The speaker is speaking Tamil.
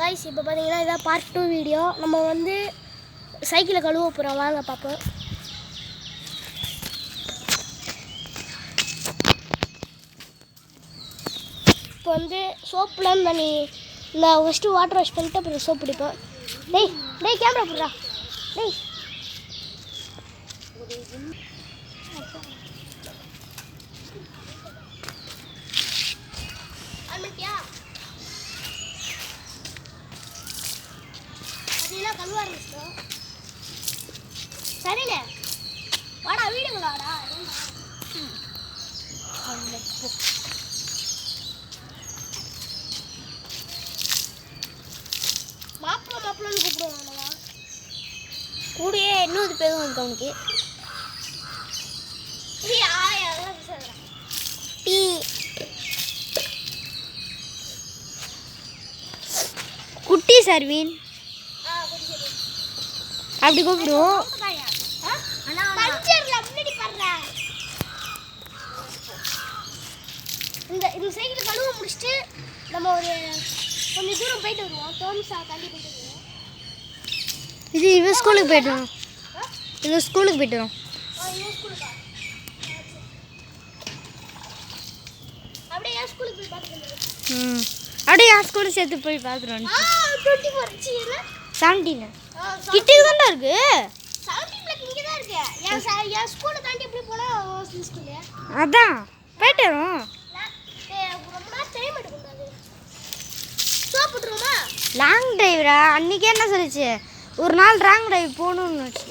गाइस இப்போ பாத்தீங்கன்னா இத பார்ட் 2 வீடியோ நம்ம வந்து சைக்கிளை கழுவ போறோம் வாங்க பாப்போம் இப்போ வந்து சோப்ல தண்ணி நான் ஃபர்ஸ்ட் வாட்டர் வாஷ் பண்ணிட்டு அப்புறம் சோப் பிடிப்போம் டேய் கேமரா போடுடா டேய் ஆல்மட்டியா அதெல்லாம் கழுவ ஆரம்பிச்சோம் சரினே வாடா வீடியோல வாடா மாப்பிள்ளன்னு கூப்பிடுவாங்களா கூடயே இன்னொரு பேரும் இருக்கு அவனுக்கு டீ குட்டி சர்வீன் அப்படி கூப்பிடுவோம் இந்த சைக்கிள் கழுவ முடிச்சுட்டு நம்ம ஒரு கொஞ்சம் தூரம் போயிட்டு வருவோம் தோம்சா தாண்டி போயிட்டு வருவோம் இது இவன் ஸ்கூலுக்கு போய்ட்டோம் இவன் ஸ்கூலுக்கு போய்ட்டோம் அப்படியே என் ஸ்கூலுக்கு போய் பார்த்துட்டு அப்படியே என் ஸ்கூலுக்கு சேர்த்து போய் பார்த்துருவோம் 24 17 கிட்டே தான் இருக்கு 17 இங்கே தான் இருக்கு என் ஸ்கூலை தாண்டி எப்படி போனா ஸ்கூலு அதான் போயிட்டு வரோம் லாங் டிரைவரா அன்றைக்கே என்ன சொல்லிச்சு ஒரு நாள் லாங் டிரைவ் போகணுன்னு வச்சு